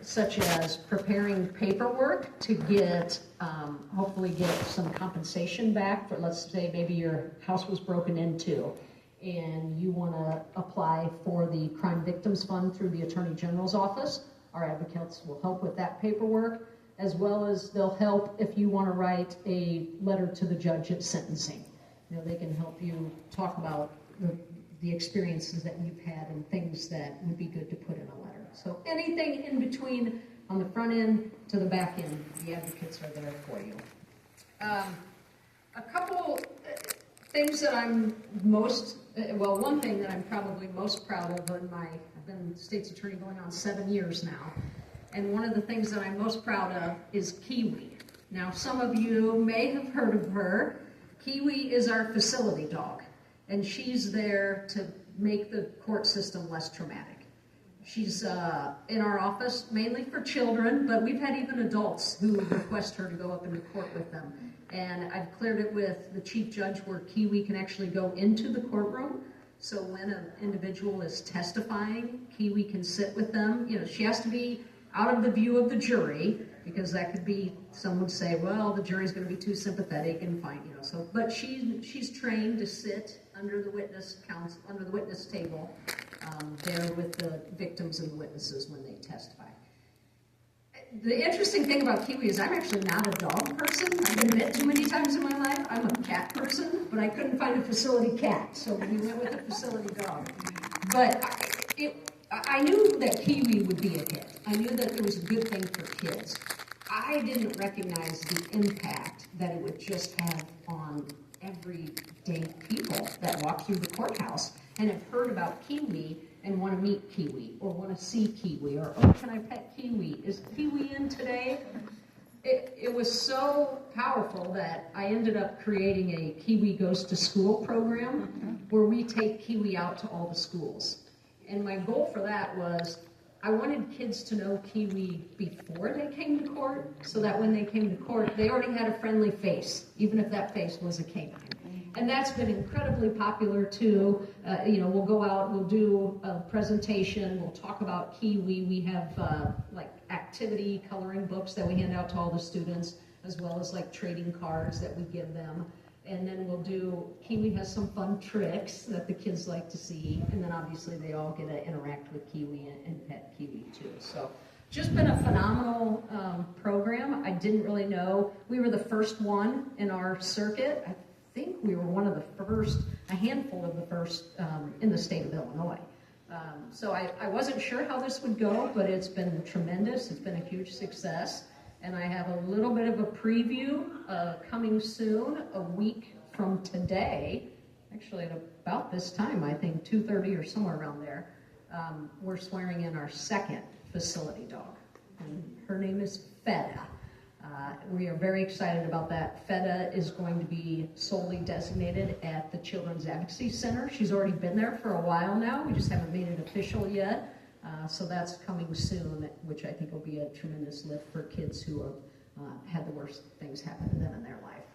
such as preparing paperwork to get, hopefully get some compensation back for, let's say maybe your house was broken into and you want to apply for the Crime Victims Fund through the Attorney General's office. Our advocates will help with that paperwork, as well as they'll help if you want to write a letter to the judge at sentencing. You know, they can help you talk about the experiences that you've had and things that would be good to put in a letter. So anything in between, on the front end to the back end, the advocates are there for you. A couple things that I'm one thing that I'm probably most proud of I've been state's attorney going on 7 years now, and one of the things that I'm most proud of is Kiwi. Now, some of you may have heard of her. Kiwi is our facility dog, and she's there to make the court system less traumatic. She's in our office mainly for children, but we've had even adults who request her to go up into court with them. And I've cleared it with the chief judge where Kiwi can actually go into the courtroom. So when an individual is testifying, Kiwi can sit with them. You know, she has to be out of the view of the jury, because that could be, some would say, well, the jury's going to be too sympathetic and fine, you know. So, but she's trained to sit under the witness table, there with the victims and the witnesses when they testify. The interesting thing about Kiwi is I'm actually not a dog person. I've been bit too many times in my life. I'm a cat person, but I couldn't find a facility cat, so we went with a facility dog. But I knew that Kiwi would be a hit. I knew that it was a good thing for kids. I didn't recognize the impact that it would just have on everyday people that walk through the courthouse and have heard about Kiwi and want to meet Kiwi or want to see Kiwi, or, oh, can I pet Kiwi? Is Kiwi in today? It was so powerful that I ended up creating a Kiwi Goes to School program where we take Kiwi out to all the schools. And my goal for that was I wanted kids to know Kiwi before they came to court, so that when they came to court, they already had a friendly face, even if that face was a canine. And that's been incredibly popular too. You know, we'll go out, we'll do a presentation, we'll talk about Kiwi. We have like activity coloring books that we hand out to all the students, as well as like trading cards that we give them. And then we'll do, Kiwi has some fun tricks that the kids like to see, and then obviously they all get to interact with Kiwi and pet Kiwi too. So just been a phenomenal program. I didn't really know. We were the first one in our circuit. I think we were one of the first, a handful of the first in the state of Illinois. So I wasn't sure how this would go, but it's been tremendous. It's been a huge success. And I have a little bit of a preview coming soon, a week from today, actually at about this time, I think 2:30 or somewhere around there. We're swearing in our second facility dog, and her name is Feta. We are very excited about that. Feta is going to be solely designated at the Children's Advocacy Center. She's already been there for a while now. We just haven't made it official yet. So that's coming soon, which I think will be a tremendous lift for kids who have had the worst things happen to them in their life.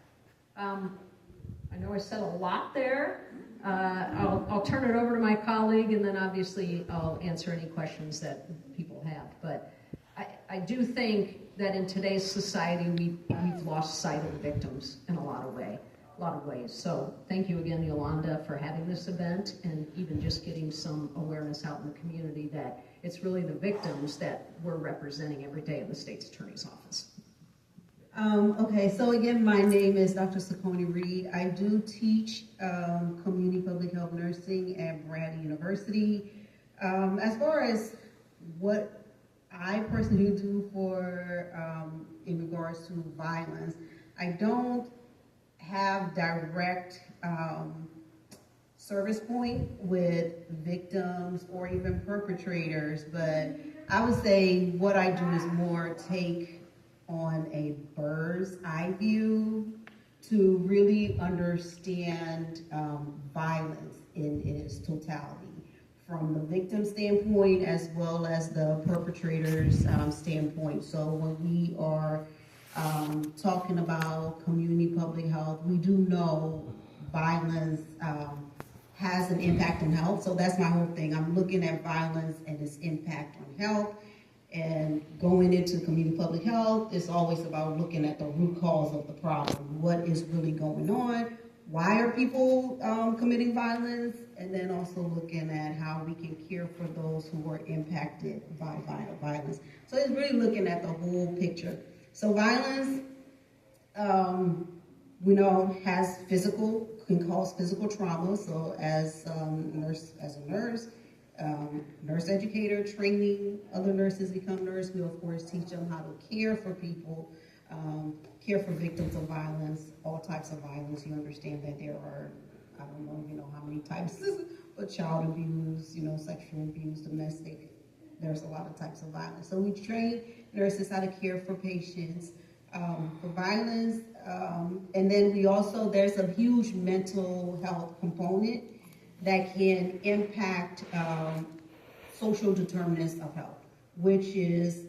I know I said a lot there. I'll turn it over to my colleague, and then obviously I'll answer any questions that people have. But I do think that in today's society, we've lost sight of the victims in a lot of ways. So thank you again, Yolanda, for having this event and even just getting some awareness out in the community that it's really the victims that we're representing every day in the state's attorney's office. Okay, so again, my name is Dr. Sakoni Reed. I do teach community public health nursing at Bradley University. As far as what I personally do for in regards to violence, I don't have direct service point with victims or even perpetrators, but I would say what I do is more take on a bird's eye view to really understand violence in its totality, from the victim standpoint as well as the perpetrator's standpoint. So when we are talking about community public health, we do know violence has an impact on health. So that's my whole thing. I'm looking at violence and its impact on health. And going into community public health, it's always about looking at the root cause of the problem. What is really going on? Why are people committing violence? And then also looking at how we can care for those who are impacted by violence. So it's really looking at the whole picture. So violence, we know can cause physical trauma. So as a nurse, nurse educator, training other nurses become nurses. We of course teach them how to care for people, care for victims of violence, all types of violence. You understand that there are, I don't know, how many types, but child abuse, sexual abuse, domestic. There's a lot of types of violence. So we train nurses how to care for patients for violence, and then there's a huge mental health component that can impact social determinants of health, which is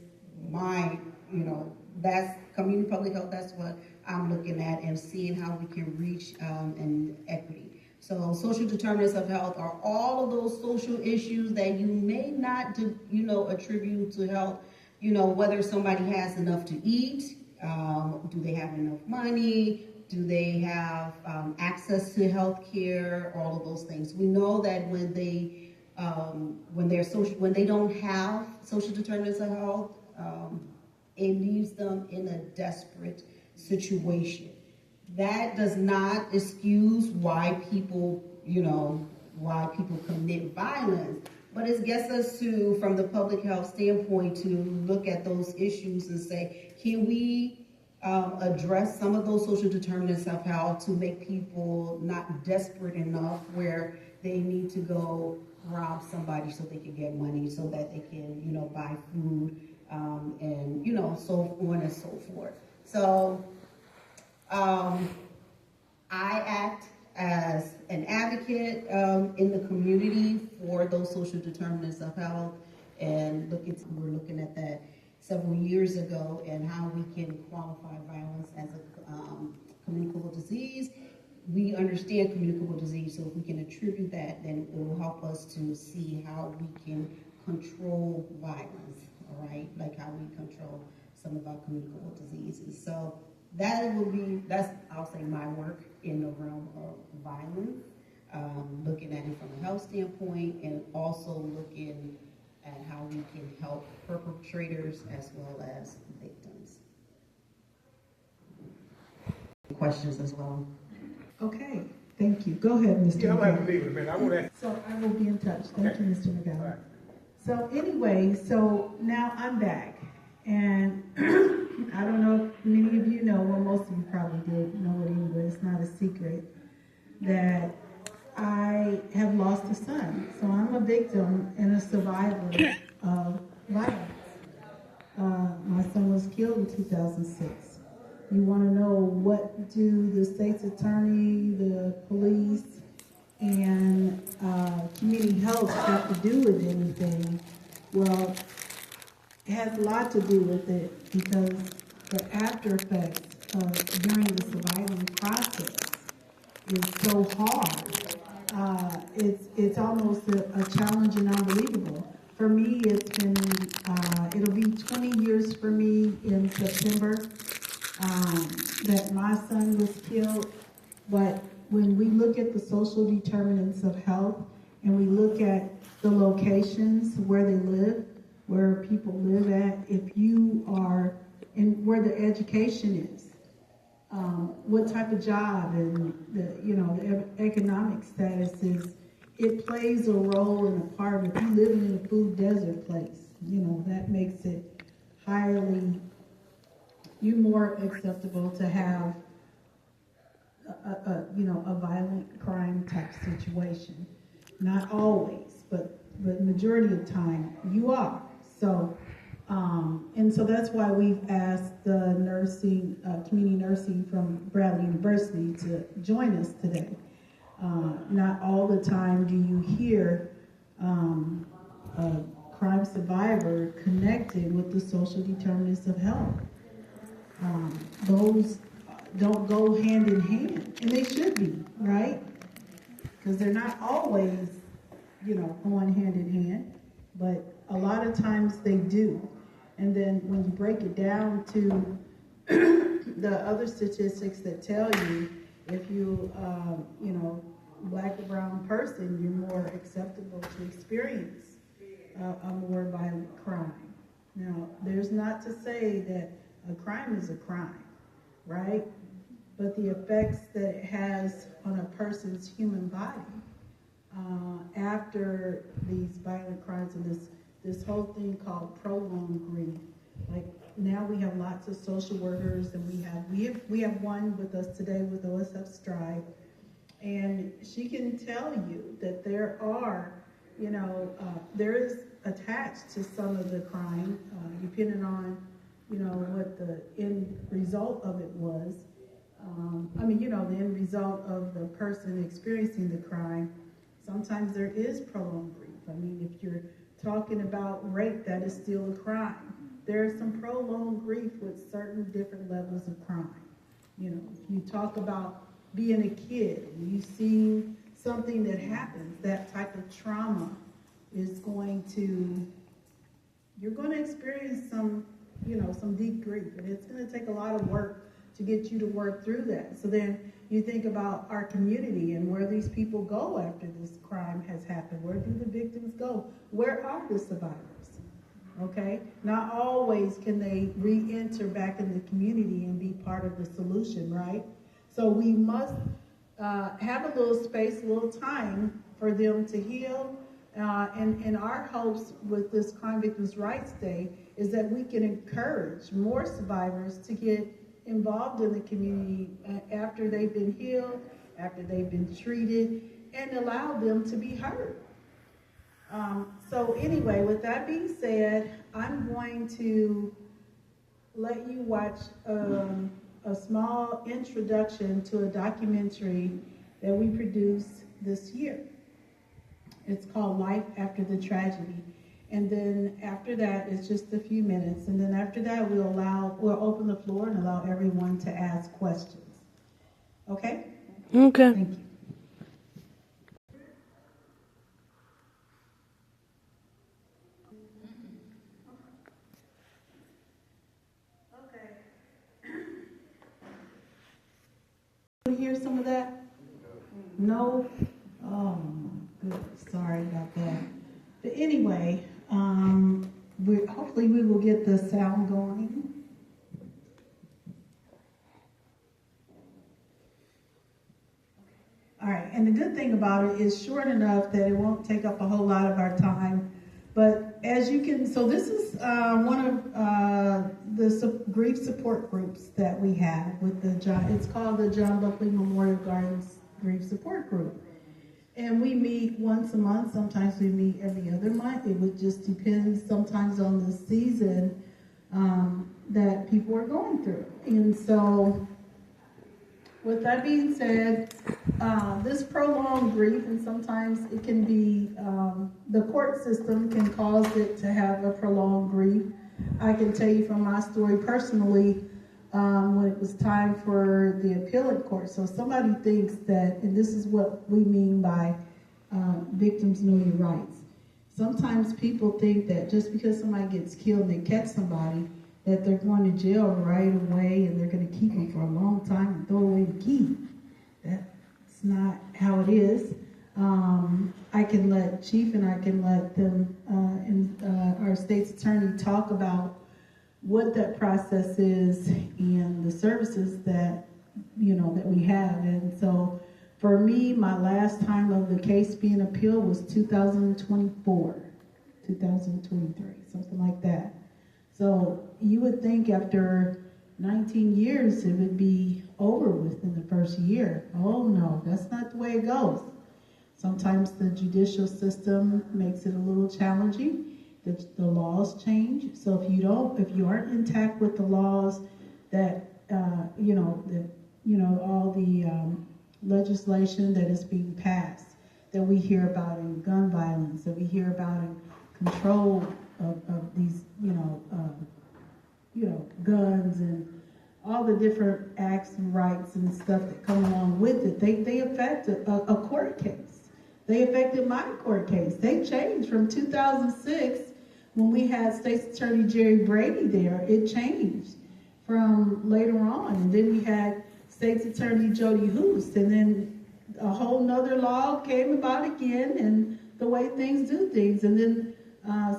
that's community public health. That's what I'm looking at and seeing how we can reach an equity. So social determinants of health are all of those social issues that you may not, attribute to health. Whether somebody has enough to eat, do they have enough money, do they have access to health care, all of those things. We know that when they don't have social determinants of health, it leaves them in a desperate situation. That does not excuse why people commit violence, but it gets us to, from the public health standpoint, to look at those issues and say, can we address some of those social determinants of health to make people not desperate enough where they need to go rob somebody so they can get money, so that they can, buy food, and, so on and so forth. So I act as an advocate in the community for those social determinants of health, and we're looking at that several years ago, and how we can qualify violence as a communicable disease. We understand communicable disease, so if we can attribute that, then it will help us to see how we can control violence, all right? Like how we control some of our communicable diseases. So that's I'll say my work in the realm of violence, looking at it from a health standpoint, and also looking at how we can help perpetrators as well as victims. Questions as well? Okay, thank you. Go ahead, Mr. Yeah, I'm going to McGowan. leave in a minute. I want to ask. So I will be in touch. Thank you, Mr. McGowan. All right. So anyway, so now I'm back. And I don't know if many of you know, well, most of you probably did know it anyway, it's not a secret, that I have lost a son. So I'm a victim and a survivor of violence. My son was killed in 2006. You want to know what do the state's attorney, the police, and community health have to do with anything? Well, it has a lot to do with it, because the after effects during the surviving process is so hard. It's almost a challenge and unbelievable. For me, it's been, it'll be 20 years for me in September that my son was killed. But when we look at the social determinants of health, and we look at the locations where they live, where people live at, if you are, and where the education is, what type of job, and the economic status is, it plays a role and a part. If you live in a food desert place, that makes it more acceptable to have a violent crime type situation. Not always, but majority of the time you are. So, and so that's why we've asked the community nursing from Bradley University to join us today. Not all the time do you hear a crime survivor connected with the social determinants of health. Those don't go hand in hand, and they should be, right? Because they're not always, going hand in hand, but a lot of times they do. And then when you break it down to the other statistics that tell you if you, black or brown person, you're more acceptable to experience a more violent crime. Now, there's not to say that a crime is a crime, right? But the effects that it has on a person's human body after these violent crimes and this whole thing called prolonged grief. Like now we have lots of social workers, and we have one with us today with OSF Strive, and she can tell you that there are, there is attached to some of the crime, depending on, what the end result of it was. The end result of the person experiencing the crime. Sometimes there is prolonged grief. If you're talking about rape, that is still a crime. There is some prolonged grief with certain different levels of crime. If you talk about being a kid and you see something that happens, that type of trauma is you're going to experience some deep grief, and it's going to take a lot of work to get you to work through that. So then you think about our community and where these people go after this crime has happened. Where do the victims go? Where are the survivors? Okay? Not always can they re-enter back in the community and be part of the solution, right? So we must have a little space, a little time for them to heal. And our hopes with this Crime Victims' Rights Day is that we can encourage more survivors to get involved in the community after they've been healed, after they've been treated, and allow them to be heard. So anyway, with that being said, I'm going to let you watch a small introduction to a documentary that we produced this year. It's called Life After the Tragedy. And then after that, it's just a few minutes. And then after that, we'll open the floor and allow everyone to ask questions. Okay? Okay. Thank you. You hear some of that? No? Oh, good. Sorry about that. But anyway, hopefully we will get the sound going. All right, and the good thing about it is short enough that it won't take up a whole lot of our time. But as you can, so this is one of the grief support groups that we have with it's called the John Buckley Memorial Gardens Grief Support Group. And we meet once a month, sometimes we meet every other month. It would just depend sometimes on the season that people are going through. And so, with that being said, this prolonged grief, and sometimes it can be, the court system can cause it to have a prolonged grief. I can tell you from my story personally, when it was time for the appellate court. So somebody thinks that, and this is what we mean by victims know your rights. Sometimes people think that just because somebody gets killed and they catch somebody, that they're going to jail right away and they're going to keep them for a long time and throw away the key. That's not how it is. I can let Chief and I can let them and our state's attorney talk about what that process is and the services that that we have. And so for me, my last time of the case being appealed was 2024, 2023, something like that. So you would think after 19 years it would be over within the first year. Oh no, that's not the way it goes. Sometimes the judicial system makes it a little challenging. The laws change. So if you aren't intact with the laws that all the legislation that is being passed, that we hear about in gun violence, that we hear about in control of these guns and all the different acts and rights and stuff that come along with it, they affect a court case. They affected my court case. They changed from 2006 when we had State's Attorney Jerry Brady there, it changed from later on. And then we had State's Attorney Jody Hoos, and then a whole nother law came about again, and the way things do things. And then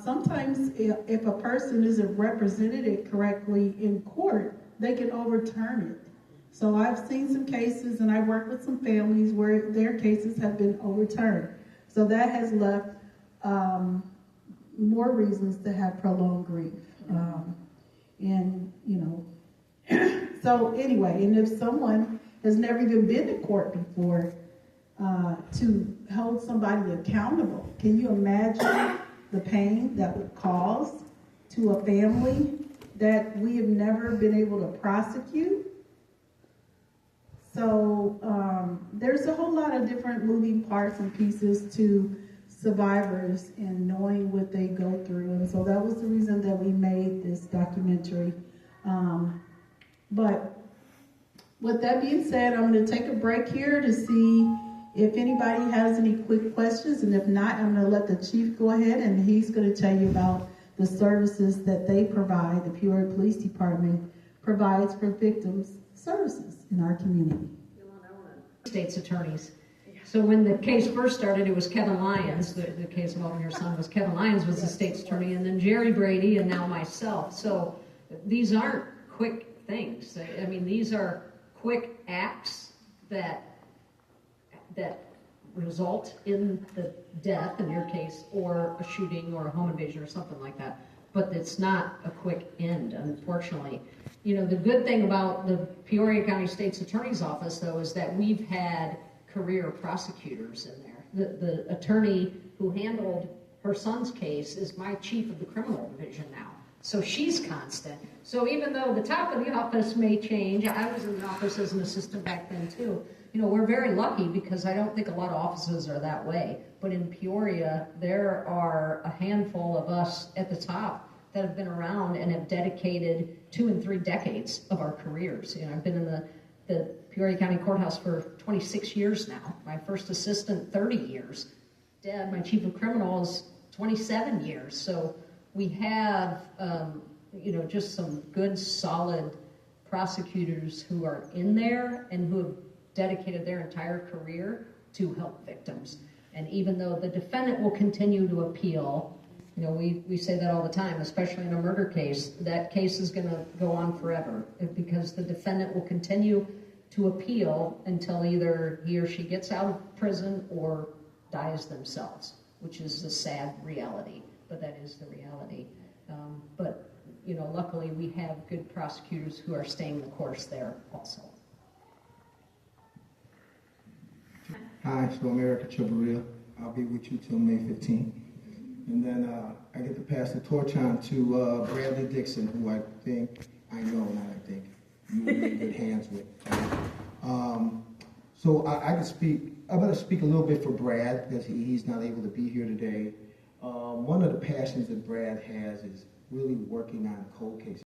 sometimes if a person isn't represented correctly in court, they can overturn it. So I've seen some cases, and I work with some families where their cases have been overturned. So that has left more reasons to have prolonged grief. And, you know, so anyway, and if someone has never even been to court before, to hold somebody accountable, can you imagine the pain that would cause to a family that we have never been able to prosecute? So there's a whole lot of different moving parts and pieces to survivors and knowing what they go through. And so that was the reason that we made this documentary. But with that being said, I'm going to take a break here to see if anybody has any quick questions. And if not, I'm going to let the chief go ahead, and he's going to tell you about the services that they provide, the Peoria Police Department provides for victims services in our community. State's attorneys. So when the case first started, it was Kevin Lyons. The case involving your son was Kevin Lyons was the state's attorney, and then Jerry Brady, and now myself. So these aren't quick things. I mean, these are quick acts that result in the death, in your case, or a shooting or a home invasion or something like that. But it's not a quick end, unfortunately. You know, the good thing about the Peoria County State's Attorney's Office, though, is that we've had career prosecutors in there. The attorney who handled her son's case is my chief of the criminal division now. So she's constant. So even though the top of the office may change, I was in the office as an assistant back then too. You know, we're very lucky because I don't think a lot of offices are that way. But in Peoria, there are a handful of us at the top that have been around and have dedicated 2 and 3 decades of our careers. You know, I've been in the Peoria County Courthouse for 26 years now. My first assistant, 30 years. Dad, my chief of criminals, 27 years. So we have, you know, just some good, solid prosecutors who are in there and who have dedicated their entire career to help victims. And even though the defendant will continue to appeal, you know, we say that all the time, especially in a murder case, that case is going to go on forever because the defendant will continue to appeal until either he or she gets out of prison or dies themselves, which is a sad reality, but that is the reality. But, you know, luckily we have good prosecutors who are staying the course there also. Hi, so I'm Erica Chavarria. I'll be with you till May 15th. And then I get to pass the torch on to Bradley Dixon, who I think, I know, not I think, you're in good hands with. So I can speak, I'm going to speak a little bit for Brad because he's not able to be here today. One of the passions that Brad has is really working on cold cases.